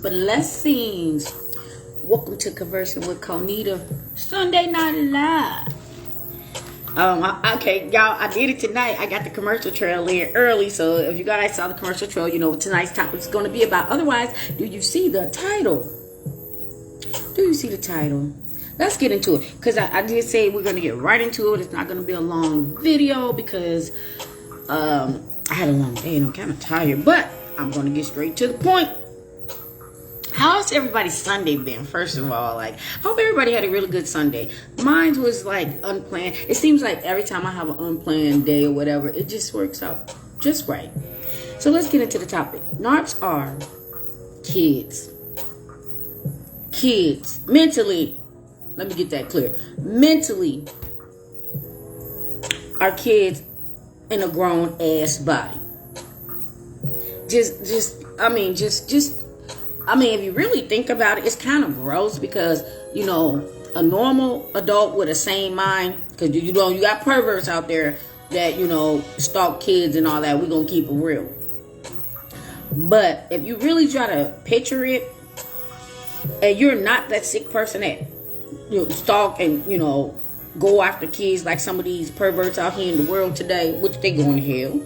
Blessings. Welcome to Conversing with Conita Sunday Night Live. Okay, y'all, I did it tonight. I got the commercial trail in early, so if you guys saw the commercial trail, you know what tonight's topic is going to be about. Otherwise, do you see the title? Do you see the title? Let's get into it, because I did say we're going to get right into it. It's not going to be a long video because I had a long day and I'm kind of tired, but I'm going to get straight to the point. How's everybody's Sunday been? First of all, hope everybody had a really good Sunday. Mine was unplanned. It seems like every time I have an unplanned day or whatever, it just works out just right. So let's get into the topic. Narcs are kids. Kids. Mentally, let me get that clear. Mentally are kids in a grown ass body. If you really think about it, it's kind of gross because, a normal adult with a sane mind, because, you got perverts out there that, stalk kids and all that. We're going to keep it real. But if you really try to picture it, and you're not that sick person that, stalk and, go after kids like some of these perverts out here in the world today, which they going to hell.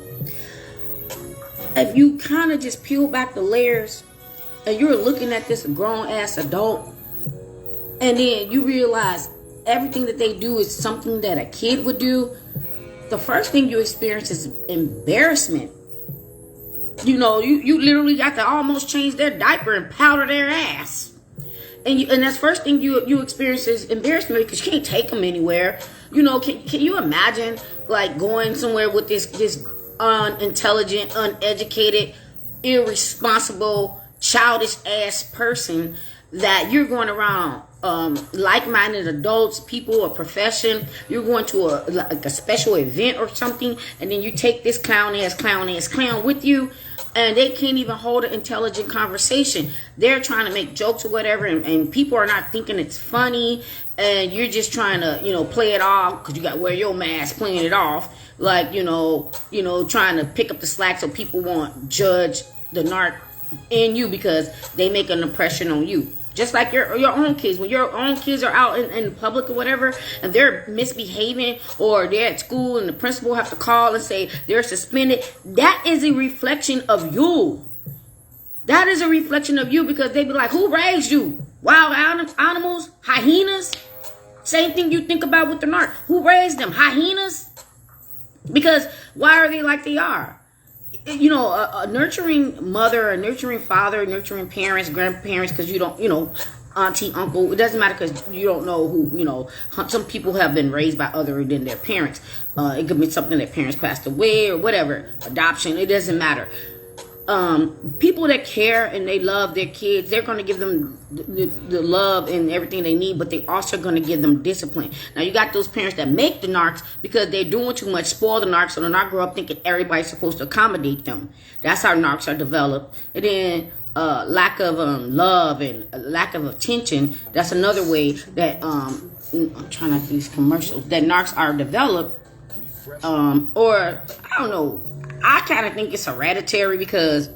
If you kind of just peel back the layers, and you're looking at this grown-ass adult, and then you realize everything that they do is something that a kid would do, the first thing you experience is embarrassment. You literally got to almost change their diaper and powder their ass. And that's first thing you experience is embarrassment because you can't take them anywhere. Can you imagine, going somewhere with this unintelligent, uneducated, irresponsible, childish ass person that you're going around like-minded adults, people, a profession, you're going to a special event or something, and then you take this clown with you, and they can't even hold an intelligent conversation. They're trying to make jokes or whatever, and people are not thinking it's funny, and you're just trying to play it off because you got to wear your mask, playing it off trying to pick up the slack so people won't judge the narc in you because they make an impression on you. Just like your own kids. When your own kids are out in public or whatever and they're misbehaving or they're at school and the principal have to call and say they're suspended, that is a reflection of you. That is a reflection of you because they be like, who raised you? Wild animals? Hyenas? Same thing you think about with the narc. Who raised them? Hyenas? Because why are they like they are? A nurturing mother, a nurturing father, nurturing parents, grandparents, because you don't, auntie, uncle, it doesn't matter because you don't know who, some people have been raised by other than their parents. It could be something that parents passed away or whatever, adoption, it doesn't matter. People that care and they love their kids, they're going to give them the love and everything they need, but they also going to give them discipline. Now, you got those parents that make the narcs because they're doing too much, spoil the narcs, so the narc grow up thinking everybody's supposed to accommodate them. That's how narcs are developed. And then lack of love and lack of attention, that's another way that, I'm trying not to do these commercials, that narcs are developed, or, I don't know, I kind of think it's hereditary because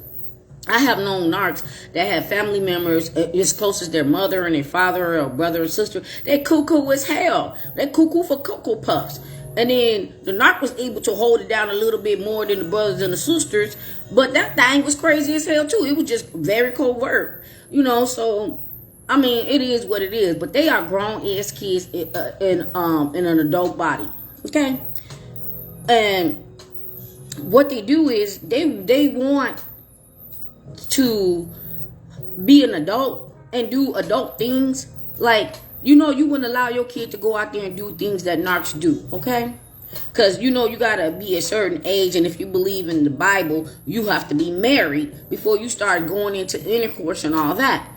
I have known narcs that have family members as close as their mother and their father or brother or sister. They cuckoo as hell. They cuckoo for Cocoa Puffs. And then the narc was able to hold it down a little bit more than the brothers and the sisters. But that thing was crazy as hell too. It was just very covert. So, it is what it is. But they are grown-ass kids in an adult body. Okay? And what they do is they want to be an adult and do adult things. You wouldn't allow your kid to go out there and do things that narcs do, okay? Because, you gotta be a certain age, and if you believe in the Bible, you have to be married before you start going into intercourse and all that.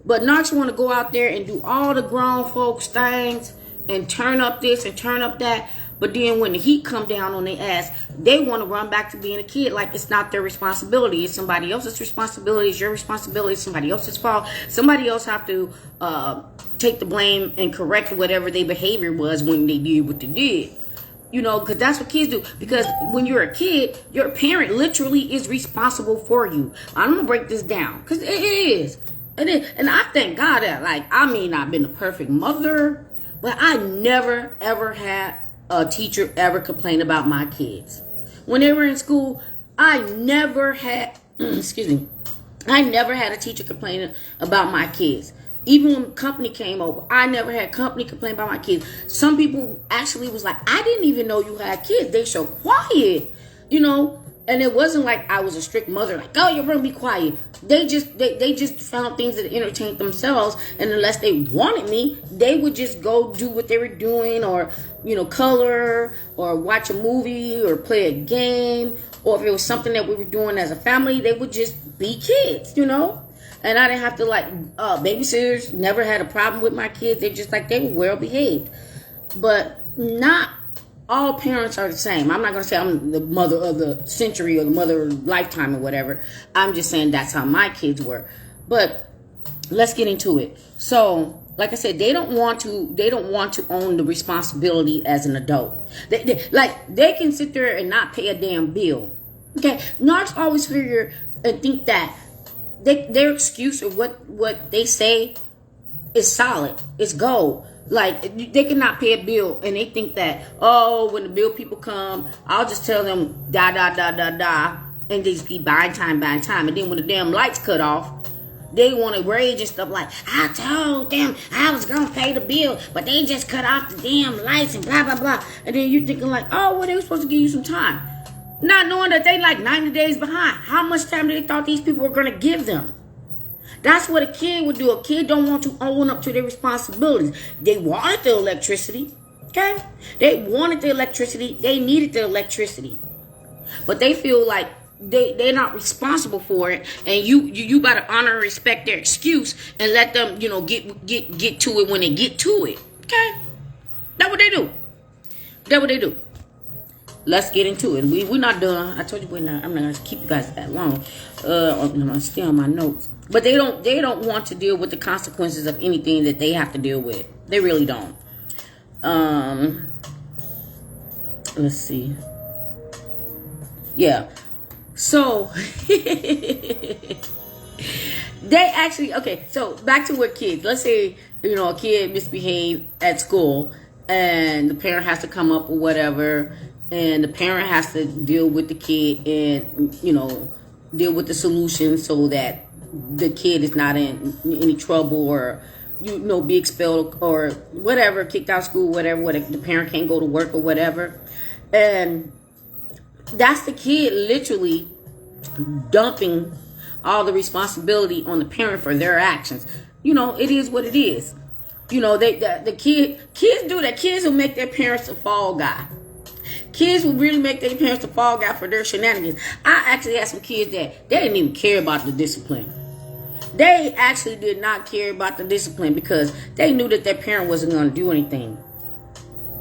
But narcs want to go out there and do all the grown folks things and turn up this and turn up that. But then when the heat come down on their ass, they want to run back to being a kid like it's not their responsibility. It's somebody else's responsibility. It's your responsibility. It's somebody else's fault. Somebody else have to take the blame and correct whatever their behavior was when they did what they did. Because that's what kids do. Because when you're a kid, your parent literally is responsible for you. I'm going to break this down because it is. And I thank God that, like, I may not been a perfect mother, but I never ever had a teacher ever complain about my kids. When they were in school, I never had, excuse me, I never had a teacher complaining about my kids. Even when company came over, I never had company complain about my kids. Some people actually was like, I didn't even know you had kids. They so quiet, you know. And it wasn't like I was a strict mother, like, oh, your room, be quiet. They just found things that entertained themselves, and unless they wanted me, they would just go do what they were doing, or, you know, color, or watch a movie, or play a game, or if it was something that we were doing as a family, they would just be kids, you know. And I didn't have to, like, babysitters never had a problem with my kids. They just, like, they were well behaved. But not all parents are the same. I'm not going to say I'm the mother of the century or the mother of lifetime or whatever. I'm just saying that's how my kids were. But let's get into it. So, like I said, they don't want to own the responsibility as an adult. They can sit there and not pay a damn bill. Okay, Narcs always figure and think that their excuse or what they say is solid. It's gold. Like, they cannot pay a bill, and they think that, oh, when the bill people come, I'll just tell them da da da da da, and they just keep buying time, and then when the damn lights cut off, they want to rage and stuff like, I told them I was gonna pay the bill, but they just cut off the damn lights and blah blah blah. And then you're thinking like, oh, well, they were supposed to give you some time, not knowing that they like 90 days behind. How much time did they thought these people were gonna give them? That's what a kid would do. A kid don't want to own up to their responsibilities. They wanted the electricity, okay? They wanted the electricity. They needed the electricity. But they feel like they're not responsible for it, and you gotta honor and respect their excuse and let them, you know, get to it when they get to it. Okay? That's what they do. That's what they do. Let's get into it. We're not done. I told you I'm not gonna keep you guys that long. I'm gonna stay on my notes. But they don't want to deal with the consequences of anything that they have to deal with. They really don't. Let's see. Yeah. So they actually, okay, so back to what kids. Let's say, you know, a kid misbehaved at school and the parent has to come up or whatever, and the parent has to deal with the kid and, you know, deal with the solution so that the kid is not in any trouble, or, you know, be expelled or whatever, kicked out of school, whatever, the parent can't go to work or whatever. And that's the kid literally dumping all the responsibility on the parent for their actions. You know, it is what it is. You know, kids do that. Kids will make their parents a fall guy. Kids will really make their parents a fall guy for their shenanigans. I actually had some kids that they didn't even care about the discipline. They actually did not care about the discipline because they knew that their parent wasn't going to do anything.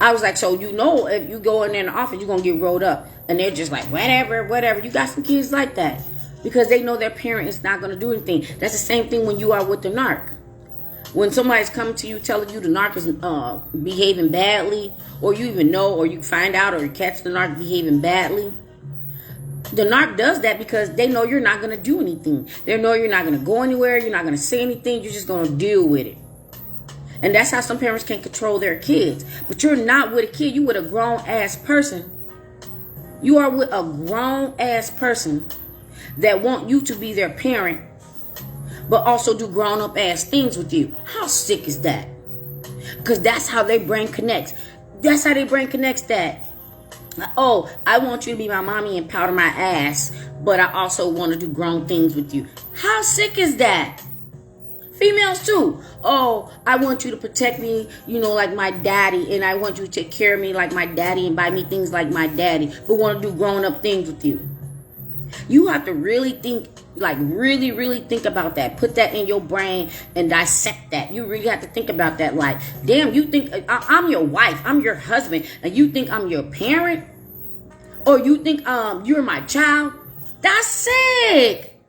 I was like, so, you know, if you go in there in the office, you're going to get rolled up. And they're just like, whatever. You got some kids like that because they know their parent is not going to do anything. That's the same thing when you are with the narc. When somebody's coming to you telling you the narc is behaving badly, or you even know, or you find out, or you catch the narc behaving badly, the narc does that because they know you're not going to do anything. They know you're not going to go anywhere. You're not going to say anything. You're just going to deal with it. And that's how some parents can control their kids. But you're not with a kid. You're with a grown-ass person. You are with a grown-ass person that want you to be their parent, but also do grown-up ass things with you. How sick is that? Because that's how their brain connects. That's how their brain connects that. Oh, I want you to be my mommy and powder my ass, but I also want to do grown things with you. How sick is that? Females too. Oh, I want you to protect me, you know, like my daddy, and I want you to take care of me like my daddy and buy me things like my daddy, but want to do grown up things with you. You have to really think, like really think about that. Put that in your brain and dissect that. You really have to think about that. Like, damn, you think I'm your wife, I'm your husband, and you think I'm your parent? Or you think you're my child? That's sick.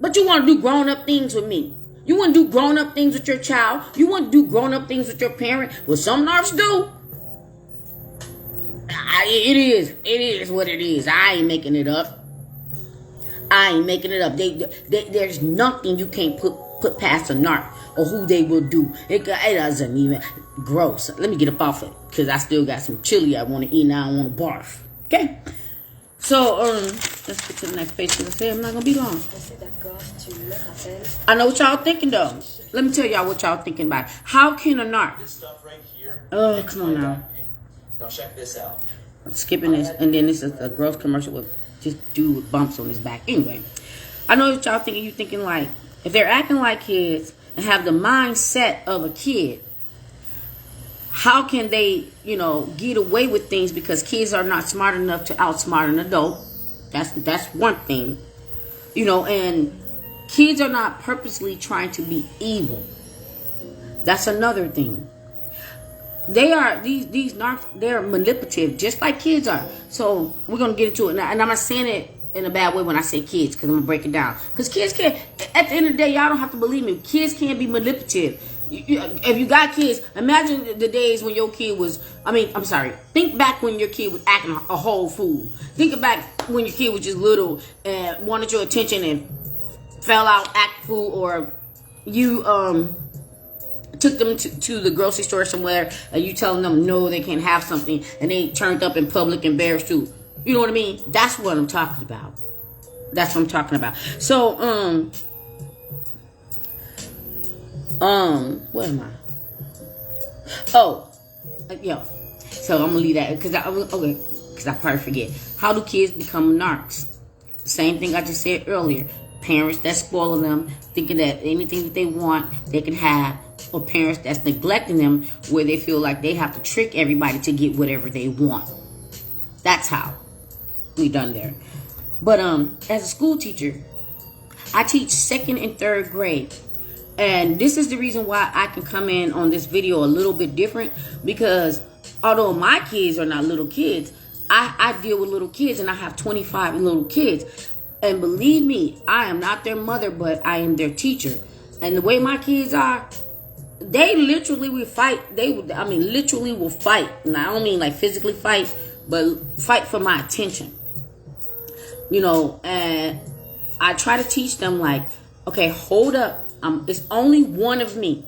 But you want to do grown up things with me. You want to do grown up things with your child. You want to do grown up things with your parent. Well, some narcs do. It is what it is. I ain't making it up. There's nothing you can't put past a narc or who they will do. It doesn't even gross. Let me get up off it because I still got some chili I want to eat now. I want to barf. Okay. So let's get to the next page because I said I'm not gonna be long. I know what y'all thinking though. Let me tell y'all what y'all thinking about. How can a narc? This stuff right here. Oh, come on now. Now check this out. I'm skipping this, and then this is a growth commercial with this dude with bumps on his back. Anyway, I know what y'all thinking. You thinking like if they're acting like kids and have the mindset of a kid, how can they, get away with things because kids are not smart enough to outsmart an adult? That's one thing, and kids are not purposely trying to be evil. That's another thing. They are these narcs. They're manipulative, just like kids are. So we're gonna get into it, and I'm not saying it in a bad way when I say kids, because I'm gonna break it down. Because kids can. At the end of the day, y'all don't have to believe me. Kids can be manipulative. If you got kids, imagine the days when your kid was. I'm sorry. Think back when your kid was acting a whole fool. Think back when your kid was just little and wanted your attention and fell out, act fool, or you took them to the grocery store somewhere and you telling them no, they can't have something, and they turned up in public embarrassed too. You know what I mean? That's what I'm talking about. That's what I'm talking about. So, what am I? Oh, yo. So I'm gonna leave that because I probably forget. How do kids become narcs? Same thing I just said earlier. Parents that spoil them, thinking that anything that they want, they can have. Or parents that's neglecting them where they feel like they have to trick everybody to get whatever they want. That's how we done there. But as a school teacher, I teach 2nd and 3rd grade. And this is the reason why I can come in on this video a little bit different, because although my kids are not little kids, I deal with little kids, and I have 25 little kids. And believe me, I am not their mother, but I am their teacher. And the way my kids are, they literally will fight. Literally will fight. And I don't mean like physically fight, but fight for my attention. And I try to teach them like, okay, hold up. It's only one of me.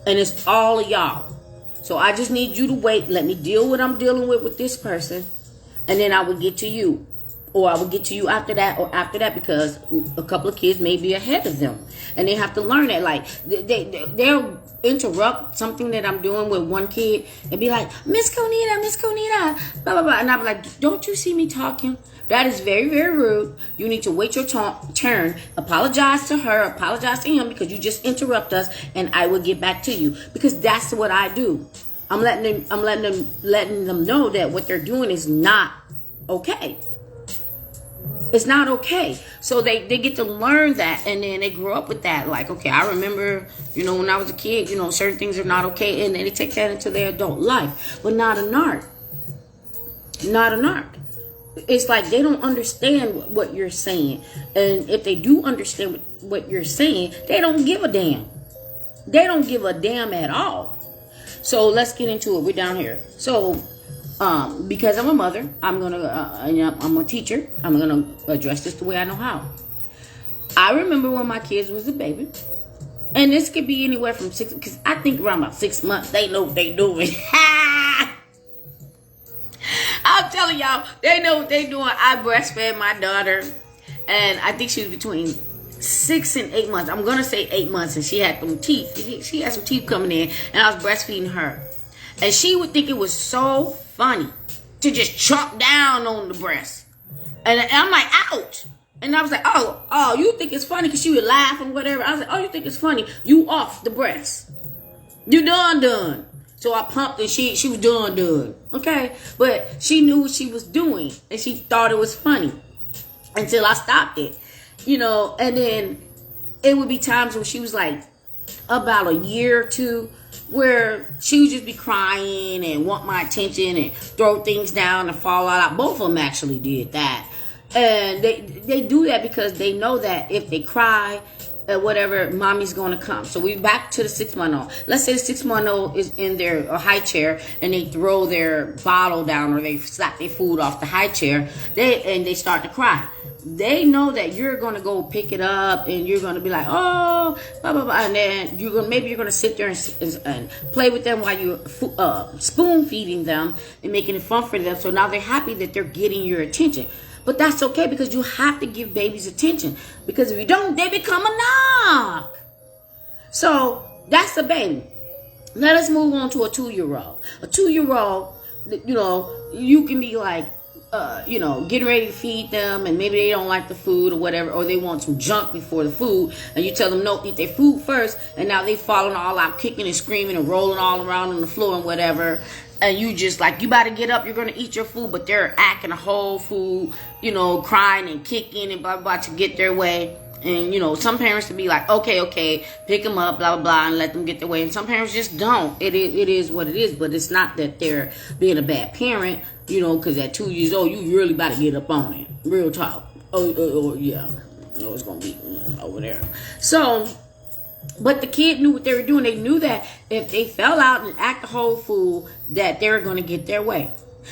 And it's all of y'all. So I just need you to wait. Let me deal what I'm dealing with this person. And then I will get to you. Or I will get to you after that, because a couple of kids may be ahead of them. And they have to learn that. Like, they'll interrupt something that I'm doing with one kid and be like, Miss Conita, blah, blah, blah. And I'll be like, don't you see me talking? That is very, very rude. You need to wait your turn. Apologize to her. Apologize to him, because you just interrupt us, and I will get back to you. Because that's what I do. I'm letting them know that what they're doing is not okay. It's not okay. So they get to learn that, and then they grow up with that. Like, okay, I remember, when I was a kid, certain things are not okay, and then they take that into their adult life. But not a narc. Not a narc. It's like they don't understand what you're saying. And if they do understand what you're saying, they don't give a damn. They don't give a damn at all. So let's get into it. We're down here. So, because I'm a mother, I'm a teacher, I'm gonna address this the way I know how. I remember when my kids was a baby, and this could be anywhere from 6, because I think around about 6 months, they know what they doing. I'm telling y'all, they know what they doing. I breastfed my daughter, and I think she was between 6 and 8 months. I'm gonna say 8 months, and she had some teeth. She had some teeth coming in, and I was breastfeeding her, and she would think it was so funny to just chomp down on the breast, and I'm like, ouch. And I was like, oh, you think it's funny because she would laugh and whatever. I was like, oh, you think it's funny? You off the breast. You done. So I pumped, and she was done. Okay? But she knew what she was doing, and she thought it was funny until I stopped it. And then it would be times when she was like about a year or two, where she would just be crying and want my attention and throw things down and fall out. Both of them actually did that. And they do that because they know that if they cry or whatever, mommy's going to come. So we're back to the 6-month-old. Let's say the 6-month-old is in their high chair, and they throw their bottle down, or they slap their food off the high chair, and they start to cry. they know that you're gonna go pick it up and you're gonna be like, oh, blah blah blah, and then maybe you're gonna sit there and play with them while you're spoon feeding them and making it fun for them. So now they're happy that they're getting your attention. But that's okay, because you have to give babies attention, because if you don't, they become a knock. So that's the baby. Let us move on to a 2-year-old. A 2-year-old, you can be like, getting ready to feed them, and maybe they don't like the food or whatever, or they want some junk before the food, and you tell them no, eat their food first, and now they falling all out, kicking and screaming and rolling all around on the floor and whatever, and you just like, you about to get up, you're gonna eat your food, but they're acting a whole fool, crying and kicking and blah blah blah to get their way. And some parents can be like, okay, pick them up, blah blah blah, and let them get their way. And some parents just don't. It is what it is. But it's not that they're being a bad parent, because at 2 years old, you really about to get up on it. Real talk. Yeah. It's gonna be over there. So, but the kid knew what they were doing. They knew that if they fell out and act a whole fool, that they were gonna get their way.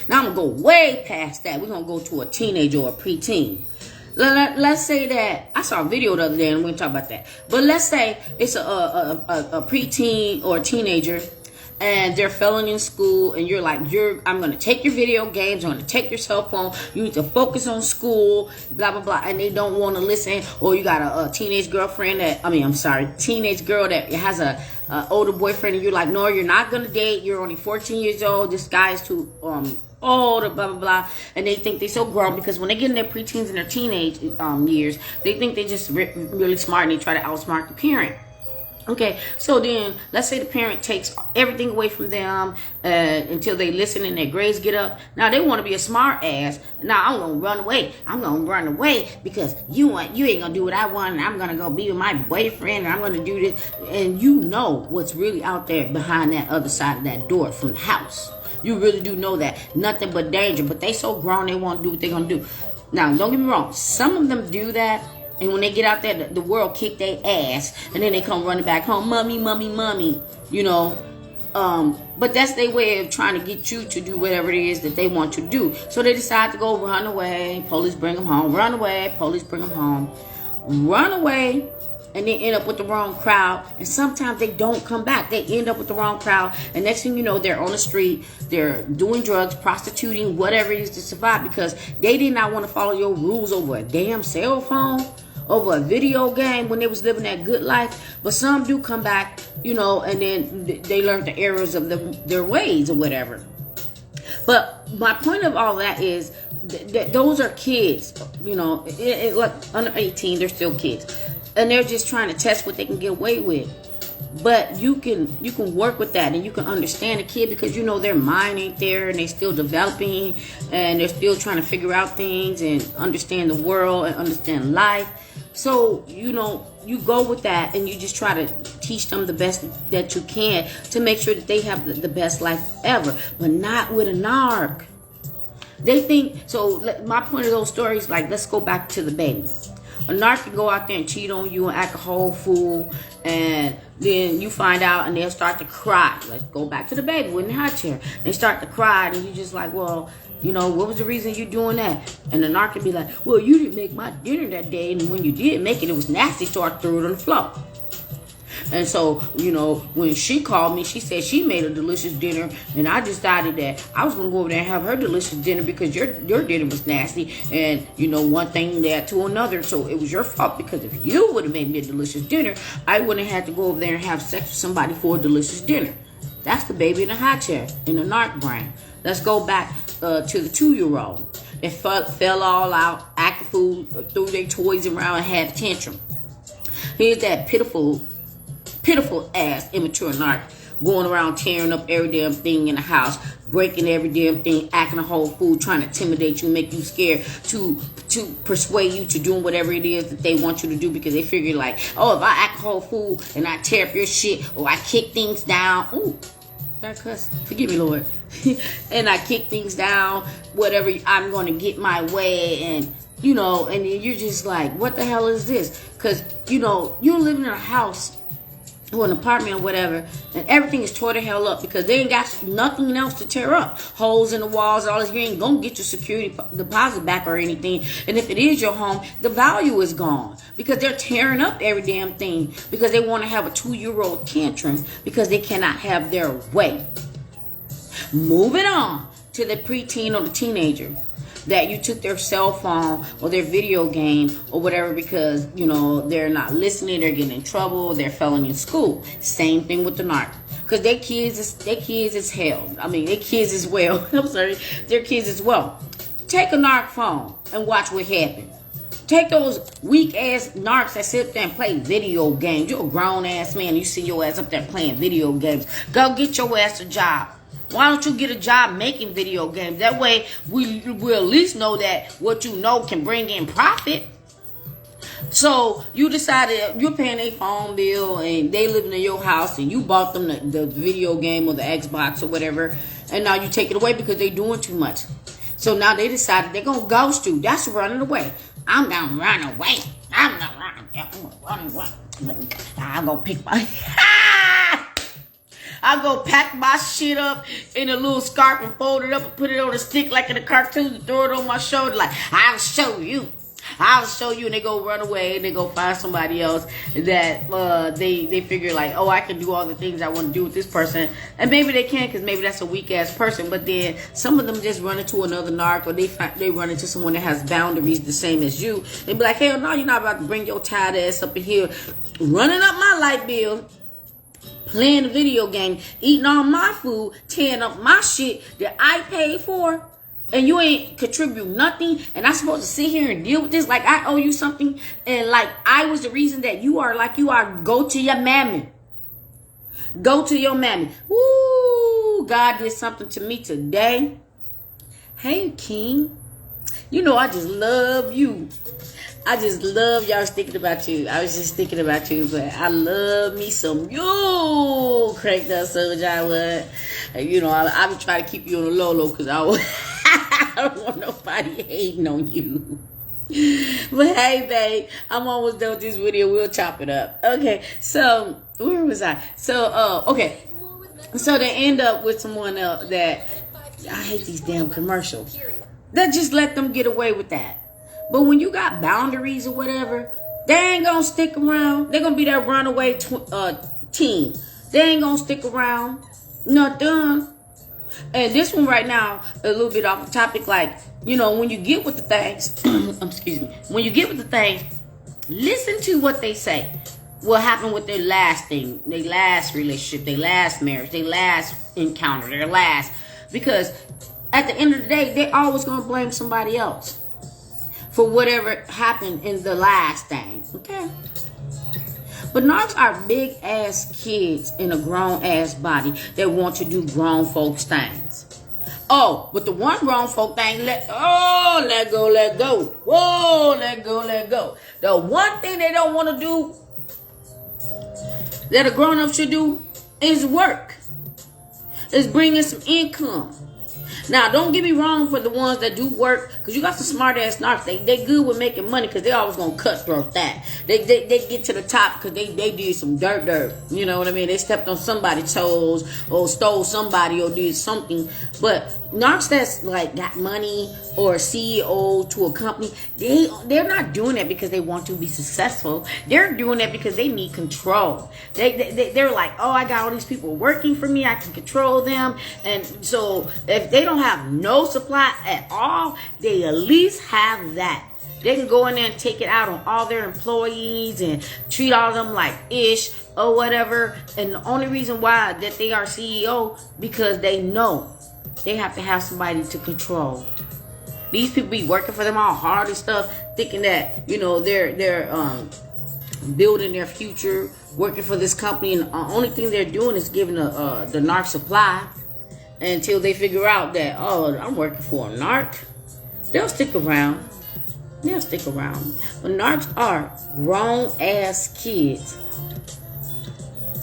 Now I'm gonna go way past that. We're gonna go to a teenager or a preteen. Let's say that I saw a video the other day, and we're gonna talk about that. But let's say it's a preteen or a teenager, and they're failing in school, and you're like, I'm gonna take your video games, I'm gonna take your cell phone. You need to focus on school, blah blah blah, and they don't want to listen. Or you got a teenage girlfriend teenage girl that has a older boyfriend, and you're like, no, you're not gonna date. You're only 14 years old. This guy is too old, or blah blah blah, and they think they're so grown, because when they get in their preteens and their teenage years, they think they just really smart, and they try to outsmart the parent. Okay, so then let's say the parent takes everything away from them until they listen and their grades get up. Now they want to be a smart ass. Now I'm gonna run away. I'm gonna run away because you ain't gonna do what I want, and I'm gonna go be with my boyfriend, and I'm gonna do this. And you know what's really out there behind that other side of that door from the house. You really do know that. Nothing but danger. But they so grown, they want to do what they're going to do. Now, don't get me wrong. Some of them do that. And when they get out there, the world kick their ass. And then they come running back home. Mommy, mommy, mommy. But that's their way of trying to get you to do whatever it is that they want to do. So they decide to go run away. Police bring them home. Run away. Police bring them home. Run away. And they end up with the wrong crowd. And sometimes they don't come back. They end up with the wrong crowd. And next thing you know, they're on the street. They're doing drugs, prostituting, whatever it is to survive. Because they did not want to follow your rules over a damn cell phone, over a video game when they was living that good life. But some do come back, and then they learn the errors of their ways or whatever. But my point of all that is that those are kids. Like under 18, they're still kids. And they're just trying to test what they can get away with. But you can work with that, and you can understand a kid, because their mind ain't there, and they're still developing, and they're still trying to figure out things and understand the world and understand life. So, you go with that, and you just try to teach them the best that you can to make sure that they have the best life ever, but not with a narc. They think, so my point of those stories, like, let's go back to the baby. A narc can go out there and cheat on you and act a whole fool, and then you find out, and they'll start to cry. Let's go back to the baby in the high chair. They start to cry, and you're just like, well, what was the reason you doing that? And the narc can be like, well, you didn't make my dinner that day, and when you did make it, it was nasty, so I threw it on the floor. And so, when she called me, she said she made a delicious dinner, and I decided that I was going to go over there and have her delicious dinner because your dinner was nasty, and, one thing led to another, so it was your fault, because if you would have made me a delicious dinner, I wouldn't have had to go over there and have sex with somebody for a delicious dinner. That's the baby in the high chair, in the narc brain. Let's go back to the 2-year-old. They fell all out, acted fool, threw their toys around, and had a tantrum. Here's that pitiful ass immature narc going around tearing up every damn thing in the house, breaking every damn thing, acting a whole fool, trying to intimidate you, make you scared, to persuade you to doing whatever it is that they want you to do, because they figure like, oh, if I act a whole fool and I tear up your shit, or I kick things down, ooh, that cuss, forgive me, Lord, and I kick things down, whatever, I'm going to get my way, and and you're just like, what the hell is this? Because you're living in a house or an apartment or whatever, and everything is tore the hell up because they ain't got nothing else to tear up. Holes in the walls, all this. You ain't gonna get your security deposit back or anything. And if it is your home, the value is gone because they're tearing up every damn thing because they want to have a 2-year-old tantrum because they cannot have their way. Moving on to the preteen or the teenager that you took their cell phone or their video game or whatever because, you know, they're not listening, they're getting in trouble, they're failing in school. Same thing with the narc. Because their kids is hell. I mean, their kids as well. I'm sorry. Their kids as well. Take a narc phone and watch what happens. Take those weak ass narcs that sit there and play video games. You're a grown ass man. You see your ass up there playing video games. Go get your ass a job. Why don't you get a job making video games? That way, we'll at least know that what you know can bring in profit. So, you decided you're paying a phone bill and they living in your house and you bought them the video game or the Xbox or whatever. And now you take it away because they're doing too much. So, now they decided they're going to ghost you. That's running away. I'm going to run away. I'm not running away. I'm going to run away. I'm going to pick my... I go pack my shit up in a little scarf and fold it up and put it on a stick like in a cartoon and throw it on my shoulder like, I'll show you. I'll show you. And they go run away and they go find somebody else that they figure like, oh, I can do all the things I want to do with this person. And maybe they can because maybe that's a weak ass person. But then some of them just run into another narc or they run into someone that has boundaries the same as you. They be like, hell no, you're not about to bring your tired ass up in here running up my light bill. Playing the video game, eating all my food, tearing up my shit that I paid for, and you ain't contribute nothing, and I'm supposed to sit here and deal with this like I owe you something, and like I was the reason that you are like you are. Go to your mammy. Go to your mammy. Woo! God did something to me today. Hey, King. You know I just love you. I just love y'all thinking about you. I was just thinking about you, but I love me some you. Cranked up soldier, I would. You know, I be trying to keep you on the low because I don't want nobody hating on you. But hey, babe, I'm almost done with this video. We'll chop it up. Okay, so where was I? So, okay. So they end up with someone else that I hate these damn commercials. That just let them get away with that. But when you got boundaries or whatever, they ain't gonna stick around. They're gonna be that runaway team. They ain't gonna stick around. Nothing. And this one right now, a little bit off the topic, like, you know, when you get with the things, excuse me, when you get with the things, listen to what they say. What happened with their last thing, their last relationship, their last marriage, their last encounter, their last, because at the end of the day, they always gonna blame somebody else for whatever happened in the last thing, okay? But narcs are big ass kids in a grown ass body that want to do grown folks things. Oh, but the one grown folk thing, let go. Whoa, let go. The one thing they don't want to do that a grown up should do is work. Is bring in some income. Now, don't get me wrong for the ones that do work, because you got some smart ass narcs. They good with making money because they always gonna cutthroat that. They get to the top because they did some dirt. You know what I mean? They stepped on somebody's toes or stole somebody or did something. But narcs that's like got money or CEO to a company, they're not doing that because they want to be successful. They're doing that because they need control. They're like, oh, I got all these people working for me. I can control them. And so if they don't have no supply at all, they at least have that. They can go in there and take it out on all their employees and treat all of them like ish or whatever. And the only reason why that they are CEO, because they know they have to have somebody to control. These people be working for them all hard and stuff, thinking that, you know, they're building their future, working for this company, and the only thing they're doing is giving the narc supply until they figure out that, oh, I'm working for a narc. They'll stick around. But narcs are grown ass kids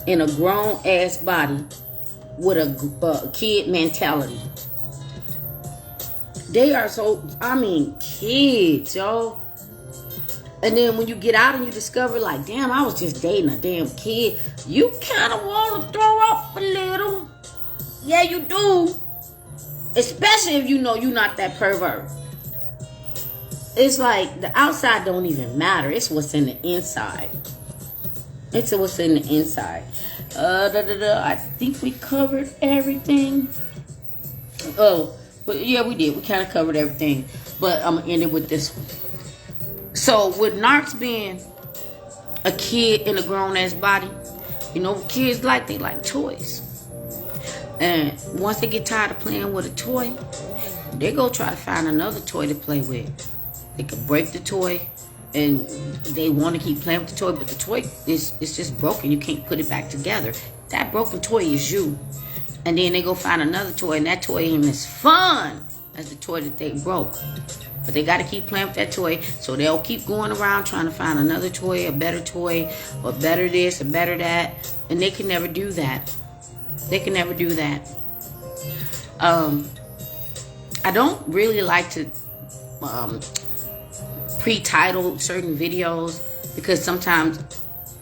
in a grown ass body with a kid mentality. They are so, kids, y'all. And then when you get out and you discover, like, damn, I was just dating a damn kid, you kind of want to throw up a little. Yeah, you do. Especially if you know you're not that pervert. It's like the outside don't even matter. It's what's in the inside. It's what's in the inside. I think we covered everything. Oh, but yeah, we did. We kind of covered everything. But I'm going to end it with this one. So, with Narcs being a kid in a grown-ass body, you know, kids they like toys. And once they get tired of playing with a toy, they go try to find another toy to play with. They could break the toy, and they want to keep playing with the toy, but the toy is just broken. You can't put it back together. That broken toy is you. And then they go find another toy, and that toy ain't as fun as the toy that they broke. But they got to keep playing with that toy, so they'll keep going around trying to find another toy, a better toy, or better this, or better that. And they can never do that. They can never do that. I don't really like to pre-title certain videos, because sometimes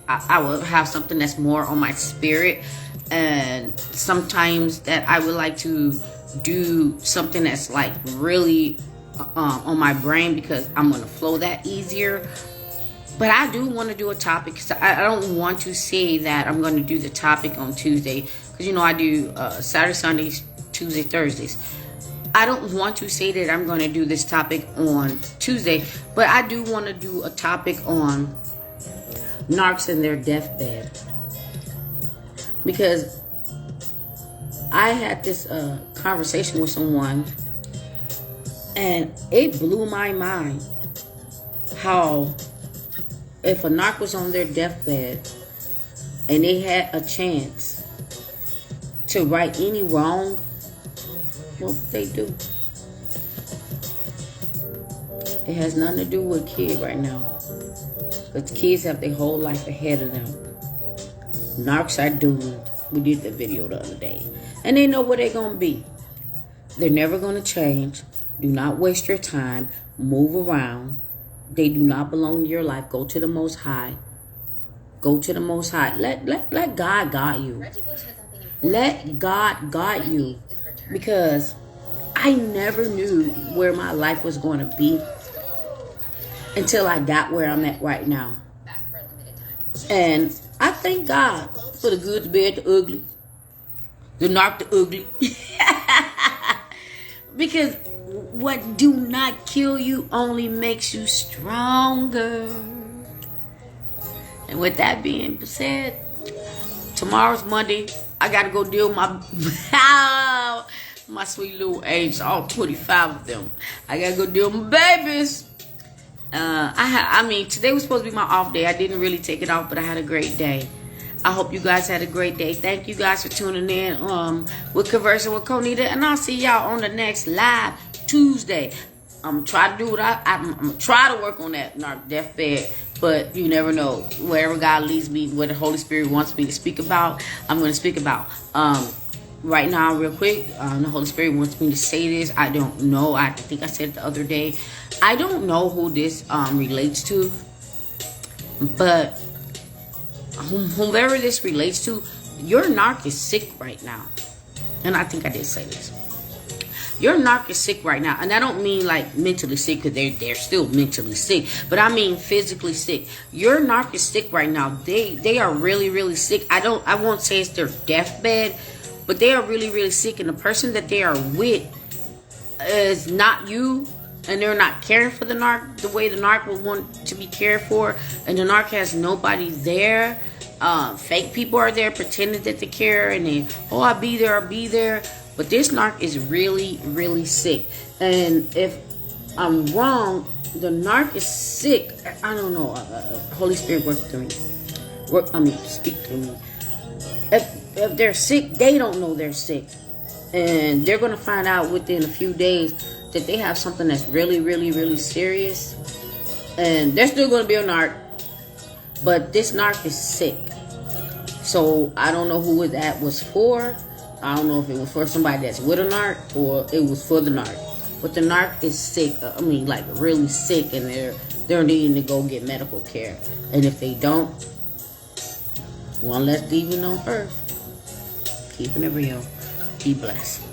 I will have something that's more on my spirit, and sometimes that I would like to do something that's like really on my brain, because I'm going to flow that easier. But I do want to do a topic, because I don't want to say that I'm going to do the topic on Tuesday, because you know I do Saturday, Sundays, Tuesday, Thursdays. I don't want to say that I'm going to do this topic on Tuesday, but I do want to do a topic on narcs and their deathbed, because I had this conversation with someone, and it blew my mind how if a narc was on their deathbed and they had a chance to right any wrong, what would they do? It has nothing to do with a kid right now, because kids have their whole life ahead of them. Narcs are doomed. We did the video the other day, and they know where they're going to be. They're never going to change. Do not waste your time. Move around. They do not belong in your life. Go to the Most High. Go to the Most High. Let God guide you. Let God guide you. Because I never knew where my life was going to be until I got where I'm at right now. And I thank God for the good, the bad, the ugly. The narc, the ugly. Because what do not kill you only makes you stronger. And with that being said, tomorrow's Monday. I got to go deal with my sweet little age, all 25 of them. I got to go deal with my babies. I mean, today was supposed to be my off day. I didn't really take it off, but I had a great day. I hope you guys had a great day. Thank you guys for tuning in with Conversing with Conita, and I'll see y'all on the next live Tuesday. I'm trying to do what I'm gonna try to work on that narc deathbed, but you never know. Wherever God leads me, what the Holy Spirit wants me to speak about, I'm going to speak about. Right now, real quick, the Holy Spirit wants me to say this. I don't know. I think I said it the other day. I don't know who this relates to, but whomever this relates to, your narc is sick right now. And I think I did say this. Your narc is sick right now. And I don't mean like mentally sick, because they're still mentally sick. But I mean physically sick. Your narc is sick right now. They are really, really sick. I won't say it's their deathbed, but they are really, really sick. And the person that they are with is not you. And they're not caring for the narc the way the narc would want to be cared for. And the narc has nobody there. Fake people are there pretending that they care. And they, I'll be there. But this narc is really, really sick. And if I'm wrong, the narc is sick. I don't know. Holy Spirit work through me. Speak through me. If they're sick, they don't know they're sick. And they're going to find out within a few days that they have something that's really, really, really serious. And they're still going to be a narc. But this narc is sick. So I don't know who that was for. I don't know if it was for somebody that's with a narc or it was for the narc. But the narc is sick. I mean, like really sick, and they're needing to go get medical care. And if they don't, one less demon on earth. Keeping it real. Be blessed.